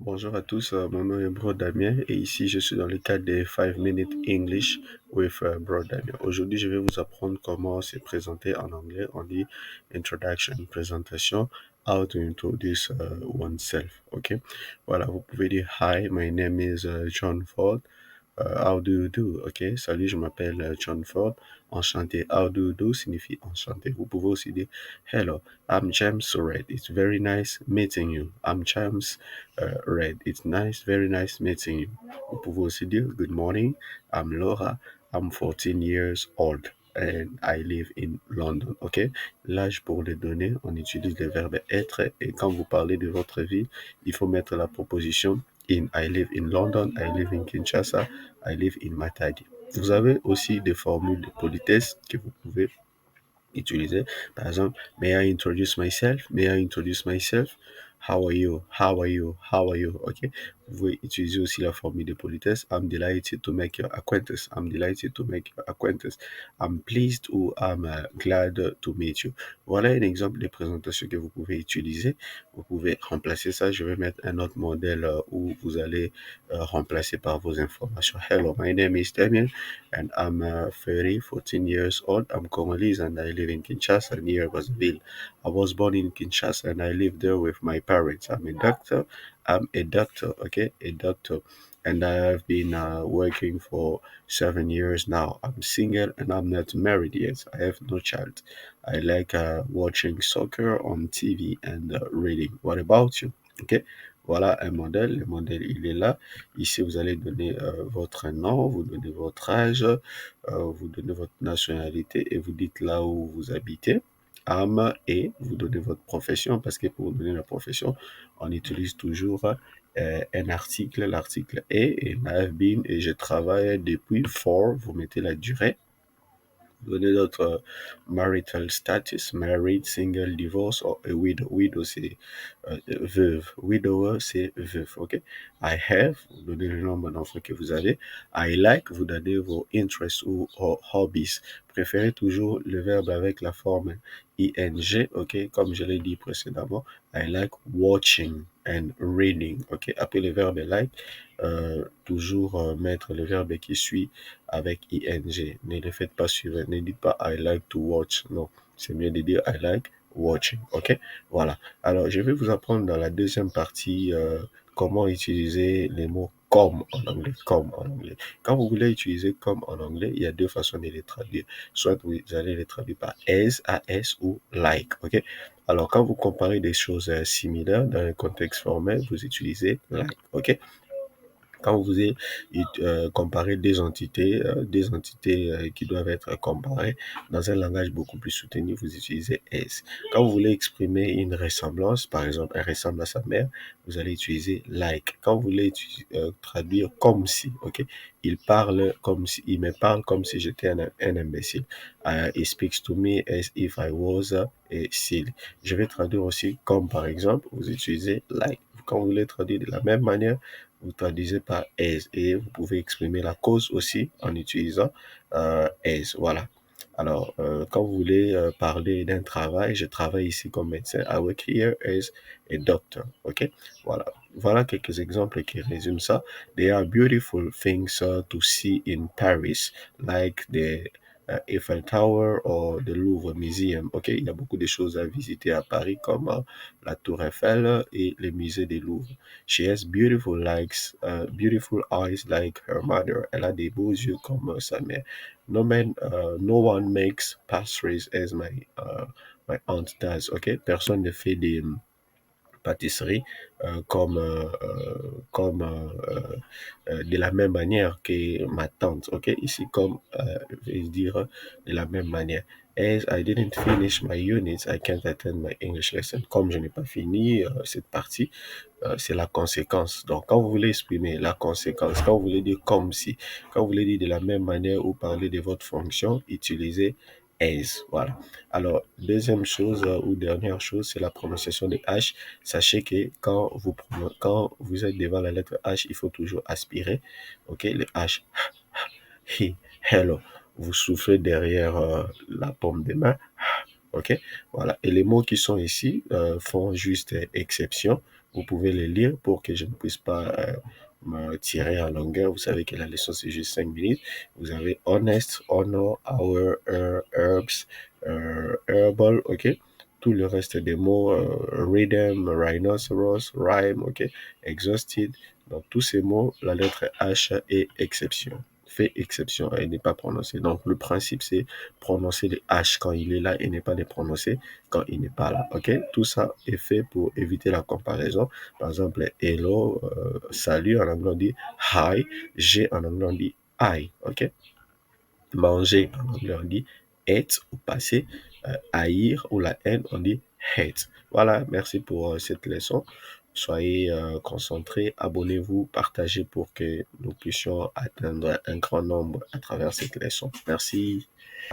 Bonjour à tous, mon nom est Bro Damien et ici je suis dans le cadre des 5 Minute English with Bro Damien. Aujourd'hui, je vais vous apprendre comment se présenter en anglais. On dit introduction, présentation, how to introduce oneself. Ok, voilà, vous pouvez dire hi, my name is John Ford. How do you do? Ok, salut, je m'appelle John Ford. Enchanté. How do you do signifie enchanté. Vous pouvez aussi dire hello, I'm James Red. It's very nice meeting you. I'm James Red. It's nice, very nice meeting you. Vous pouvez aussi dire good morning. I'm Laura. I'm 14 years old and I live in London. Ok, l'âge pour les données, on utilise le verbe être et quand vous parlez de votre vie, il faut mettre la proposition in. I live in London. I live in Kinshasa. I live in Matadi. Vous avez aussi des formules de politesse que vous pouvez utiliser. Par exemple, may I introduce myself? May I introduce myself? How are you? How are you? How are you? OK? Vous pouvez utiliser aussi la formule de politesse. I'm delighted to make your acquaintance. I'm delighted to make your acquaintance. I'm pleased ou I'm glad to meet you. Voilà un exemple de présentation que vous pouvez utiliser. Vous pouvez remplacer ça. Je vais mettre un autre modèle où vous allez remplacer par vos informations. Hello, my name is Damien and I'm 14 years old. I'm Congolese and I live in Kinshasa near Brazzaville. I was born in Kinshasa and I live there with my parents. I'm a doctor. I'm a doctor, okay? A doctor. And I have been working for 7 years now. I'm single and I'm not married yet. I have no child. I like watching soccer on TV and reading. What about you? Okay? Voilà un modèle. Le modèle, il est là. Ici, vous allez donner votre nom, vous donnez votre âge, vous donnez votre nationalité et vous dites là où vous habitez. Et vous donnez votre profession parce que pour donner la profession, on utilise toujours un article, l'article est et I have been et je travaille depuis for, vous mettez la durée. Donner notre marital status, married, single, divorce, or a widow. Widow, c'est veuve. Widower, c'est veuve, ok? I have, vous donnez le nombre d'enfants que vous avez. I like, vous donnez vos interests ou hobbies. Préférez toujours le verbe avec la forme ing, ok? Comme je l'ai dit précédemment, I like watching and reading, ok? Après le verbe like, toujours mettre le verbe qui suit avec ing. Ne le faites pas suivre. Ne dites pas I like to watch. Non, c'est mieux de dire I like watching. Ok, voilà. Alors, je vais vous apprendre dans la deuxième partie comment utiliser les mots comme en anglais. Comme en anglais. Quand vous voulez utiliser comme en anglais, il y a deux façons de les traduire. Soit vous allez les traduire par as ou like. Ok. Alors, quand vous comparez des choses similaires dans un contexte formel, vous utilisez like. Ok. Quand vous voulez comparer des entités qui doivent être comparées dans un langage beaucoup plus soutenu, vous utilisez as. Quand vous voulez exprimer une ressemblance, par exemple, elle ressemble à sa mère, vous allez utiliser like. Quand vous voulez traduire comme si, ok, il me parle comme si j'étais un imbécile. He speaks to me as if I was a silly. Je vais traduire aussi comme par exemple, vous utilisez like. Quand vous voulez traduire de la même manière, vous traduisez par as et vous pouvez exprimer la cause aussi en utilisant as. Voilà. Alors, quand vous voulez parler d'un travail, je travaille ici comme médecin. I work here as a doctor. OK? Voilà. Voilà quelques exemples qui résument ça. There are beautiful things to see in Paris, like the Eiffel Tower or the Louvre Museum. OK? Il y a beaucoup de choses à visiter à Paris comme la Tour Eiffel et le musée des Louvres. She has beautiful eyes like her mother. Elle a des beaux yeux comme sa mère. No one makes pastries as my aunt does. Ok, personne ne fait des pâtisseries de la même manière que ma tante. Ok, ici comme veut dire de la même manière. As I didn't finish my units, I can't attend my English lesson. Comme je n'ai pas fini cette partie, c'est la conséquence. Donc, quand vous voulez exprimer la conséquence, quand vous voulez dire comme si, quand vous voulez dire de la même manière ou parler de votre fonction, utilisez as. Voilà. Alors, deuxième chose ou dernière chose, c'est la prononciation de H. Sachez que quand vous êtes devant la lettre H, il faut toujours aspirer. OK, le H. He, hello. Vous soufflez derrière la paume des mains. OK, voilà. Et les mots qui sont ici font juste exception. Vous pouvez les lire pour que je ne puisse pas me tirer en longueur. Vous savez que la leçon, c'est juste 5 minutes. Vous avez honest, honor, hour, herbs, herbal, ok? Tout le reste des mots, rhythm, rhinoceros, rhyme, ok? Exhausted. Donc, tous ces mots, la lettre H est exception. Fait exception et n'est pas prononcé. Donc, le principe, c'est prononcer le H quand il est là et ne pas les prononcer quand il n'est pas là. OK? Tout ça est fait pour éviter la comparaison. Par exemple, hello, salut, en anglais on dit hi. J'ai en anglais on dit I. OK? Manger en anglais on dit eat ou passer. Haïr ou la haine on dit hate. Voilà, merci pour cette leçon. Soyez concentrés, abonnez-vous, partagez pour que nous puissions atteindre un grand nombre à travers cette leçon. Merci.